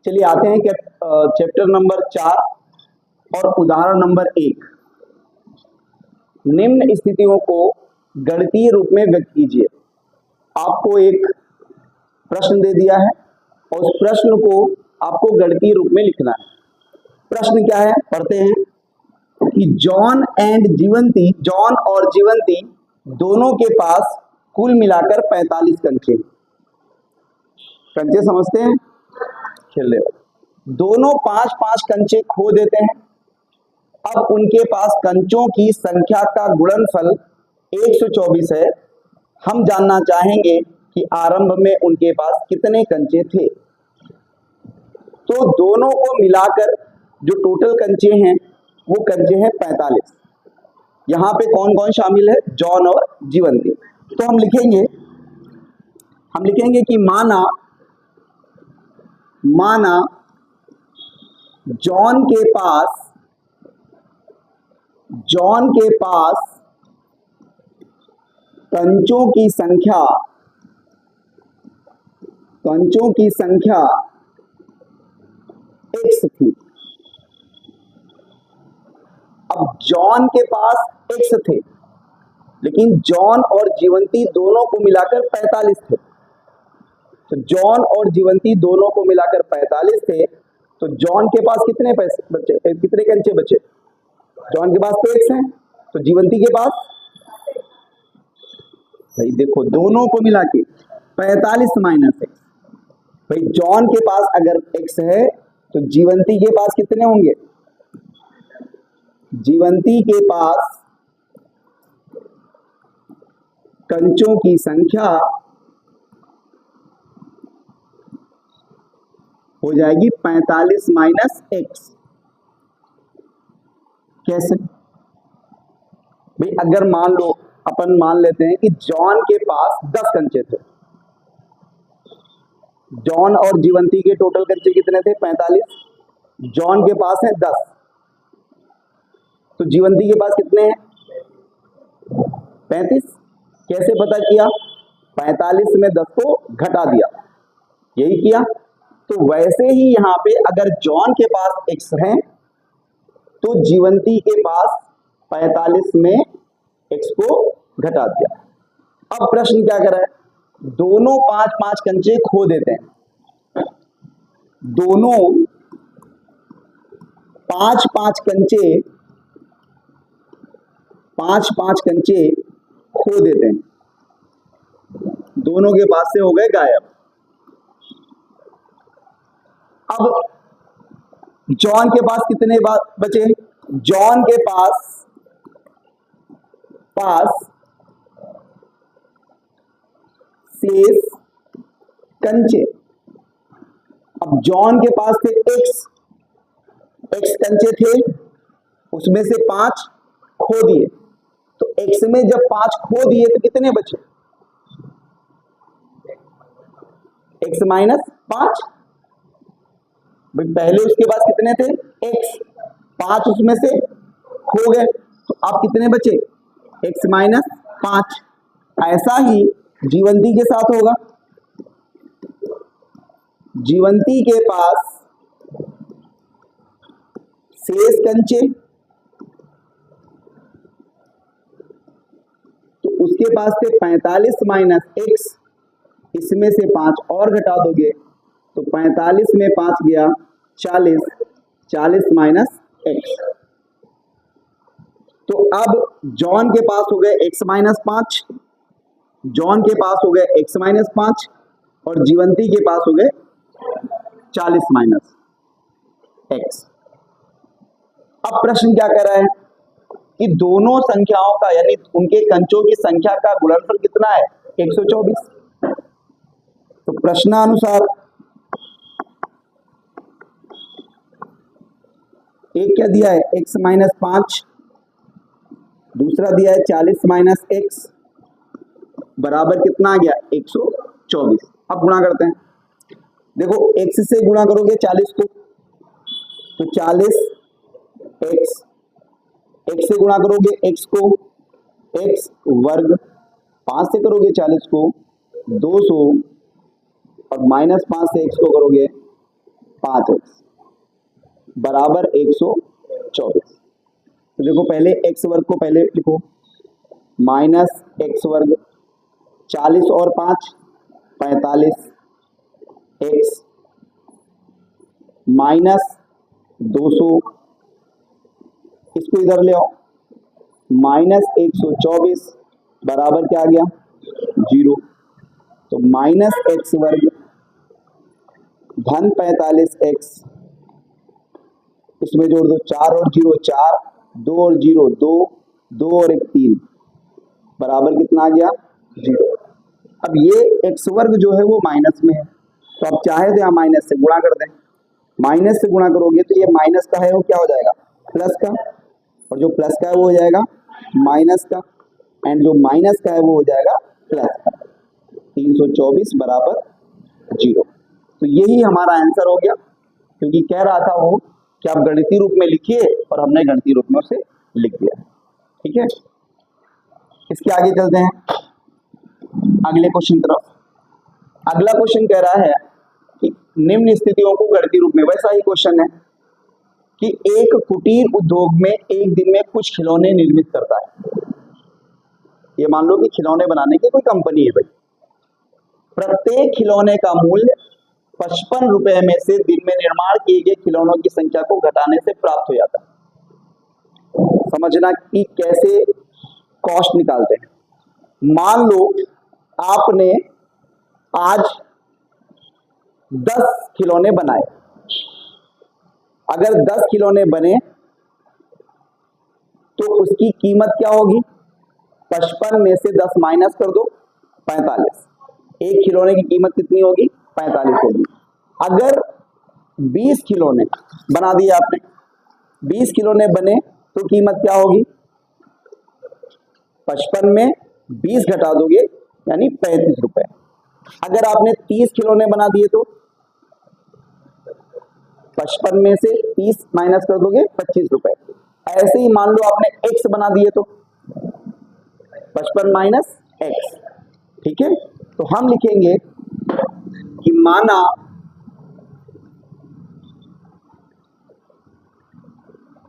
चलिए आते हैं चैप्टर नंबर 4 और उदाहरण नंबर 1। निम्न स्थितियों को गणितीय रूप में व्यक्त कीजिए। आपको एक प्रश्न दे दिया है और उस प्रश्न को आपको गणितीय रूप में लिखना है। प्रश्न क्या है, पढ़ते हैं कि जॉन और जीवंती दोनों के पास कुल मिलाकर 45 कंचे। कंचे समझते हैं, खेल रहे हो। दोनों 5-5 कंचे खो देते हैं। अब उनके पास कंचों की संख्या का गुणनफल 124 है। हम जानना चाहेंगे कि आरंभ में उनके पास कितने कंचे थे। तो दोनों को मिलाकर जो टोटल कंचे हैं वो कंचे हैं 45। यहां पे कौन कौन शामिल है, जॉन और जीवंती। तो हम लिखेंगे कि माना जॉन के पास कंचों की संख्या x थी। अब जॉन के पास x थे, लेकिन जॉन और जीवंती दोनों को मिलाकर 45 थे। तो जॉन और जीवंती दोनों को मिलाकर 45 थे। तो जॉन के पास कितने कंचे बचे? जॉन के पास तो x है, तो जीवंती के पास भाई देखो दोनों को मिला के 45 माइनस x। भाई जॉन के पास अगर x है तो जीवंती के पास कितने होंगे? जीवंती के पास कंचों की संख्या हो जाएगी 45 माइनस x। कैसे भाई? अगर मान लेते हैं कि जॉन के पास 10 कंचे थे। जॉन और जीवंती के टोटल कंचे कितने थे? 45। जॉन के पास है 10, तो जीवंती के पास कितने हैं? 35। कैसे पता किया? 45 में 10 को घटा दिया, यही किया। तो वैसे ही यहाँ पे अगर जॉन के पास x है तो जीवंती के पास 45 में x को घटा दिया। अब प्रश्न क्या कर रहा है? दोनों 5-5 कंचे खो देते हैं। दोनों 5-5 कंचे खो देते हैं। दोनों के पास से हो गए गायब। अब जॉन के पास कितने बचे? जॉन के पास शेष कंचे। अब जॉन के पास थे x कंचे थे, उसमें से 5 खो दिए। तो x में जब 5 खो दिए तो कितने बचे? x minus 5। भाई पहले उसके पास कितने थे? x, 5 उसमें से खो गए, तो अब कितने बचे? x minus 5। ऐसा ही जीवंती के साथ होगा। जीवंती के पास शेष कंचे, तो उसके पास थे 45 माइनस x। इसमें से 5 और घटा दोगे तो 45 में 5 गया 40, 40 माइनस x। तो अब जॉन के पास हो गए x माइनस 5, जॉन के पास हो गए x माइनस 5 और जीवंती के पास हो गए 40 माइनस x। अब प्रश्न क्या कर रहा है कि दोनों संख्याओं का यानी उनके कंचों की संख्या का गुणनफल कितना है? 124। तो प्रश्नानुसार एक क्या दिया है? x माइनस 5, दूसरा दिया है 40 माइनस x, बराबर कितना आ गया? 124। अब गुणा करते हैं। देखो x से गुणा करोगे 40 को तो 40 x से गुणा करोगे x को x वर्ग, 5 से करोगे 40 को 200 और माइनस 5 से x को करोगे 5x बराबर 124। तो देखो पहले x वर्ग को पहले लिखो, माइनस एक्स वर्ग 40 और 5 45 x माइनस 200, इसको इधर ले आओ, माइनस 124 बराबर क्या आ गया 0। तो माइनस एक्स वर्ग धन 45x, इसमें जोड़ दो 4 और 0 4, 2 और 0 2, 2 और 1 3 बराबर कितना आ गया 0। अब ये एक्स वर्ग जो है वो माइनस में है, तो आप चाहे तो यहाँ माइनस से गुणा कर दें, माइनस से गुणा करोगे तो ये माइनस का है वो क्या हो जाएगा प्लस का, और जो प्लस का है वो हो जाएगा माइनस का, एंड जो माइनस का है वो हो जाएगा प्लस का। 324 बराबर 0। तो यही हमारा आंसर हो गया, क्योंकि कह रहा था वो कि आप गणितीय रूप में लिखिए, और हमने गणितीय रूप में उसे लिख दिया। ठीक है, इसके आगे चलते हैं अगले क्वेश्चन तरफ। अगला क्वेश्चन कह रहा है कि निम्न स्थितियों को गणितीय रूप में, वैसा ही क्वेश्चन है कि एक कुटीर उद्योग में एक दिन में कुछ खिलौने निर्मित करता है। ये मान लो कि खिलौने बनाने की कोई कंपनी है भाई, प्रत्येक खिलौने का मूल्य 55 रुपए में से दिन में निर्माण किए गए खिलौनों की संख्या को घटाने से प्राप्त हो जाता है। समझना कि कैसे कॉस्ट निकालते हैं। मान लो आपने आज 10 खिलौने बनाए, अगर 10 खिलौने बने तो उसकी कीमत क्या होगी, 55 में से 10 माइनस कर दो 45, एक खिलौने की कीमत कितनी होगी 45 होगी। अगर 20 खिलौने बना दिए आपने, 20 खिलौने बने तो कीमत क्या होगी, 55 में 20 घटा दोगे यानी 35 रुपए। अगर आपने 30 खिलौने बना दिए तो 55 में से 30 माइनस कर दोगे 25 रुपए। ऐसे ही मान लो आपने x बना दिए तो 55 माइनस x। ठीक है, तो हम लिखेंगे कि माना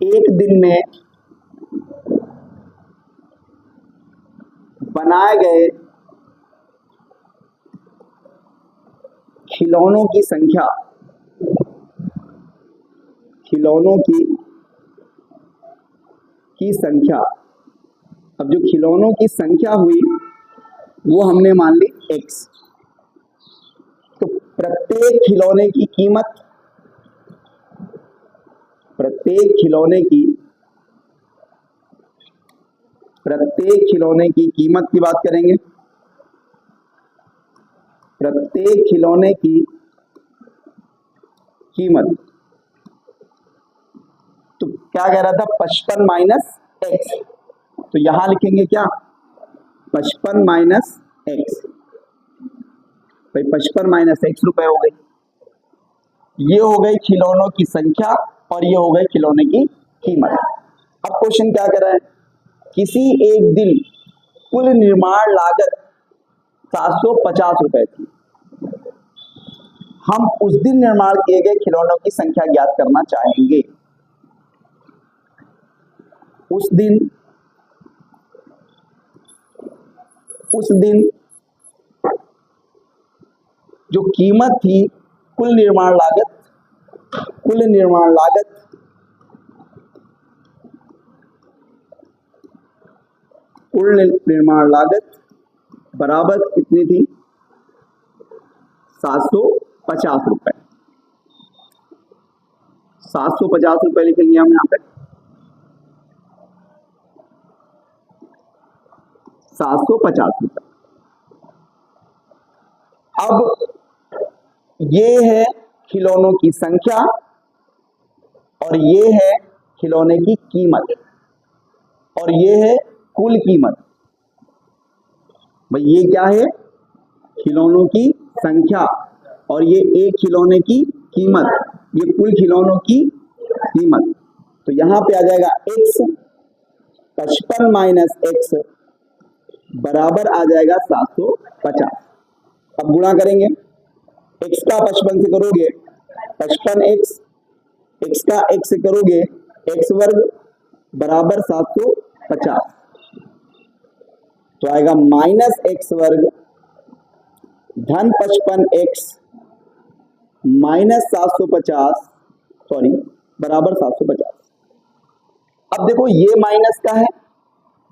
एक दिन में बनाए गए खिलौनों की संख्या, खिलौनों की संख्या, अब जो खिलौनों की संख्या हुई वो हमने मान ली x, तो प्रत्येक खिलौने की कीमत, प्रत्येक खिलौने की कीमत की बात करेंगे, प्रत्येक खिलौने की कीमत, तो क्या कह रहा था 55 माइनस एक्स, तो यहां लिखेंगे क्या 55 माइनस एक्स, भाई 55 माइनस एक्स रुपए हो गई। ये हो गई खिलौनों की संख्या और ये हो गई खिलौने की कीमत। अब क्वेश्चन क्या कर रहा है, किसी एक दिन कुल निर्माण लागत 750 रुपए थी, हम उस दिन निर्माण किए गए खिलौनों की संख्या ज्ञात करना चाहेंगे। उस दिन जो कीमत थी, कुल निर्माण लागत बराबर कितनी थी 750 रुपए। 750 रुपए लिखेंगे हम यहाँ पे, 750 रुपए। अब ये है खिलौनों की संख्या और ये है खिलौने की कीमत और ये है कुल कीमत। भाई ये क्या है, खिलौनों की संख्या और ये एक खिलौने की कीमत, ये कुल खिलौनों की कीमत। तो यहां पे आ जाएगा x, 55 माइनस एक्स बराबर आ जाएगा 750। अब गुणा करेंगे, x का 55 से करोगे 55x, x का x से करोगे x वर्ग बराबर 750, तो आएगा माइनस एक्स वर्ग धन 55x माइनस 750 सॉरी बराबर 750। अब देखो ये माइनस का है,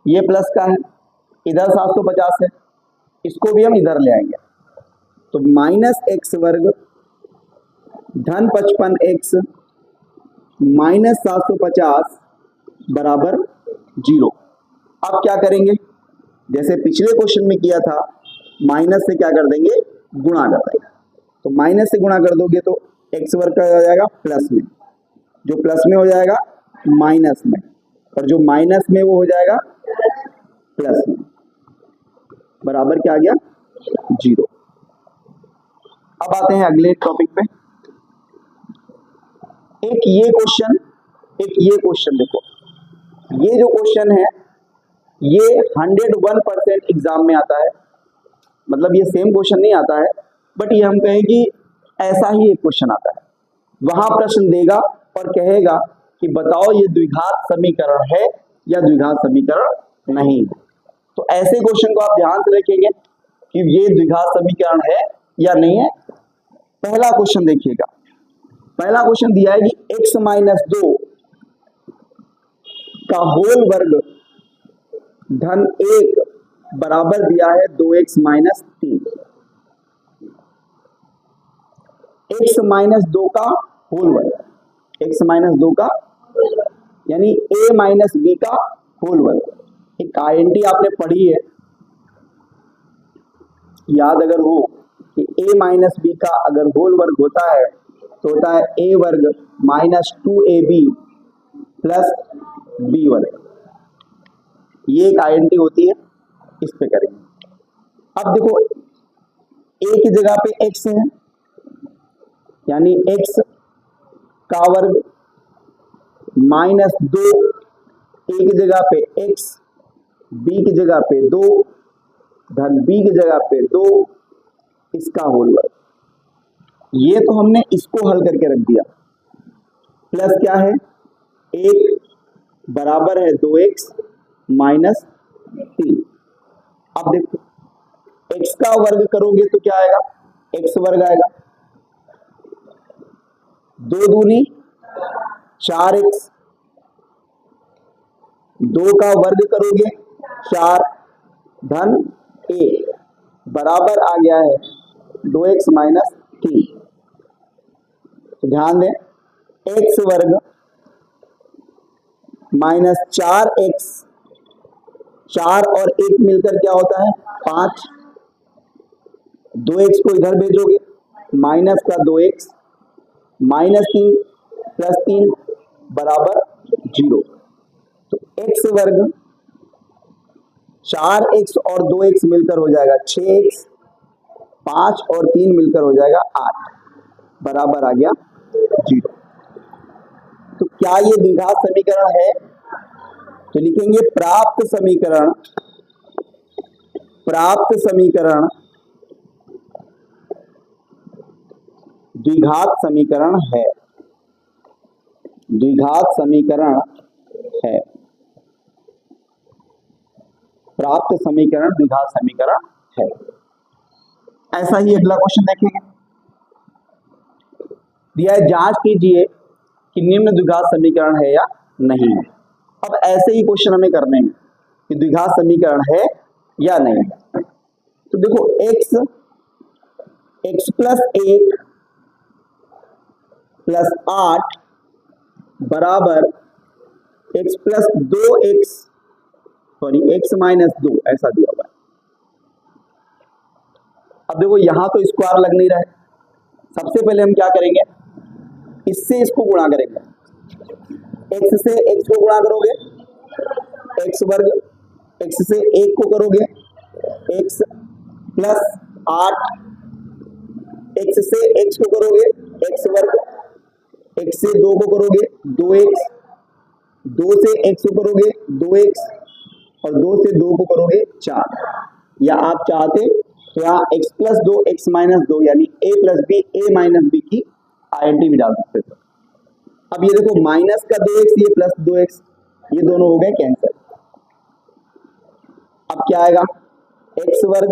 ये प्लस का है, इधर 750 है, इसको भी हम इधर ले आएंगे, तो माइनस एक्स वर्ग धन 55x माइनस 750 बराबर 0। अब क्या करेंगे, जैसे पिछले क्वेश्चन में किया था, माइनस से क्या कर देंगे, गुणा कर देंगे। तो माइनस से गुणा कर दोगे तो एक्स वर्ग का हो जाएगा प्लस में, जो प्लस में हो जाएगा माइनस में, और जो माइनस में वो हो जाएगा प्लस में, बराबर क्या आ गया 0। अब आते हैं अगले टॉपिक पे। एक ये क्वेश्चन, एक ये क्वेश्चन देखो, ये जो क्वेश्चन है ये 101% एग्जाम में आता है, मतलब ये सेम क्वेश्चन नहीं आता है, बट ये हम कहें कि ऐसा ही एक क्वेश्चन आता है। वहां प्रश्न देगा और कहेगा कि बताओ ये द्विघात समीकरण है या द्विघात समीकरण नहीं है। तो ऐसे क्वेश्चन को आप ध्यान से रखेंगे कि ये द्विघात समीकरण है या नहीं है। पहला क्वेश्चन देखिएगा, पहला क्वेश्चन दिया है कि x माइनस 2 का होल वर्ग धन 1 बराबर दिया है 2x माइनस 3। x माइनस 2 का होल वर्ग, x माइनस 2 का यानी a माइनस b का होल वर्ग। एक आईएनटी आपने पढ़ी है, याद अगर हो कि a माइनस बी का अगर होल वर्ग होता है तो होता है a वर्ग माइनस 2ab प्लस b वर्ग। ये एक आईएनटी होती है, इस पे करेंगे। अब देखो a की जगह पे x है, यानी x का वर्ग माइनस 2, a की जगह पे x, b की जगह पे 2 धन b की जगह पे 2, इसका होल वर्ग। ये तो हमने इसको हल करके रख दिया, प्लस क्या है 1 बराबर है 2x माइनस 3। अब देखो x का वर्ग करोगे तो क्या आएगा, x वर्ग आएगा, 2 दूनी 4x, 2 का वर्ग करोगे 4 धन 1 बराबर आ गया है 2x माइनस 3। तो ध्यान दें, x वर्ग माइनस 4x, 4 और 1 मिलकर क्या होता है 5, 2x को इधर भेजोगे माइनस का 2x माइनस 3 प्लस 3 बराबर 0। तो x वर्ग 4x और 2x मिलकर हो जाएगा 6x, 5 और 3 मिलकर हो जाएगा 8, बराबर आ गया 0। तो क्या ये द्विघात समीकरण है, तो लिखेंगे प्राप्त समीकरण, प्राप्त समीकरण द्विघात समीकरण है, द्विघात समीकरण है, प्राप्त समीकरण द्विघात समीकरण है। ऐसा ही अगला क्वेश्चन देखेंगे, दिया है जांच कीजिए कि निम्न द्विघात समीकरण है या नहीं है। अब ऐसे ही क्वेश्चन हमें करने हैं कि द्विघात समीकरण है या नहीं है। तो देखो x प्लस 1 प्लस 8 बराबर x plus 2x sorry x minus 2 ऐसा दिया हुआ है। अब देखो यहां तो स्क्वायर लग नहीं रहा है, सबसे पहले हम क्या करेंगे, इससे इसको गुणा करेंगे, x से x को गुणा करोगे x वर्ग, x से 1 को करोगे x प्लस 8, x से x को करोगे x वर्ग, x से 2 को करोगे 2x, 2 से x को करोगे 2x और 2 से 2 को करोगे 4। या आप चाहते तो यहाँ x प्लस 2 x माइनस 2 यानी a plus B a minus B की INT भी डाल सकते थे। अब ये देखो माइनस का 2x ये प्लस 2x, ये दोनों हो गए कैंसिल। अब क्या आएगा, x वर्ग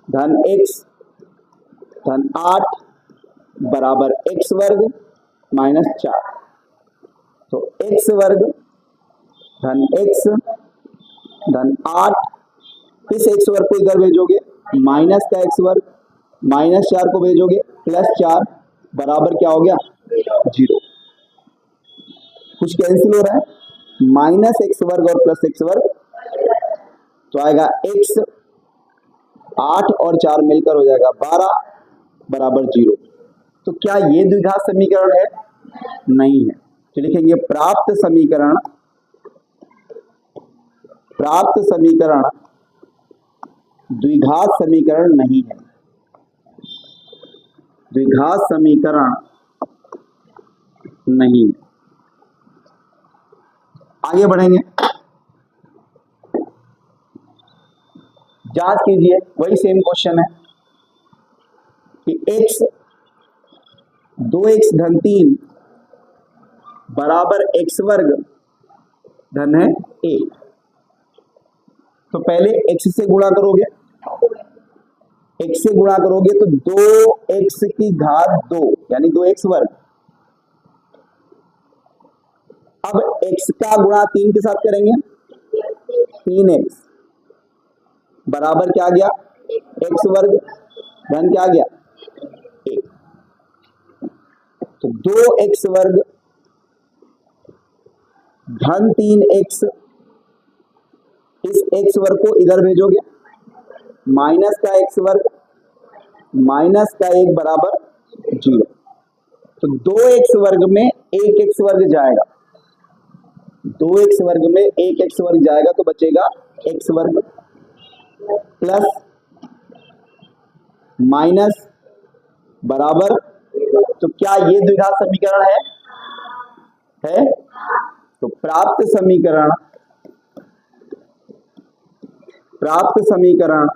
धन x धन 8 बराबर x वर्ग माइनस 4। तो x वर्ग धन x धन 8, इस x वर्ग को इधर भेजोगे माइनस का x वर्ग माइनस 4 को भेजोगे प्लस 4 बराबर क्या हो गया 0। कुछ कैंसिल हो रहा है, माइनस एक्स वर्ग और प्लस एक्स वर्ग, तो आएगा x 8 और 4 मिलकर हो जाएगा 12 बराबर 0। तो क्या ये द्विघात समीकरण है? नहीं है। तो लिखेंगे प्राप्त समीकरण द्विघात समीकरण नहीं है, द्विघात समीकरण नहीं है। आगे बढ़ेंगे, जांच कीजिए, वही सेम क्वेश्चन है कि x 2x धन 3 बराबर x वर्ग धन है a। तो पहले x से गुणा करोगे, x से गुणा करोगे तो 2x की घात 2 यानी 2x वर्ग। अब x का गुणा 3 के साथ करेंगे, 3x बराबर क्या आ गया x वर्ग धन क्या आ गया a। तो 2x वर्ग धन 3x, इस x वर्ग को इधर भेजोगे माइनस का x वर्ग माइनस का 1 बराबर 0। तो 2x वर्ग में 1x वर्ग जाएगा, 2x वर्ग में 1x वर्ग जाएगा तो बचेगा x वर्ग प्लस माइनस बराबर। तो क्या ये द्विघात समीकरण है? तो प्राप्त समीकरण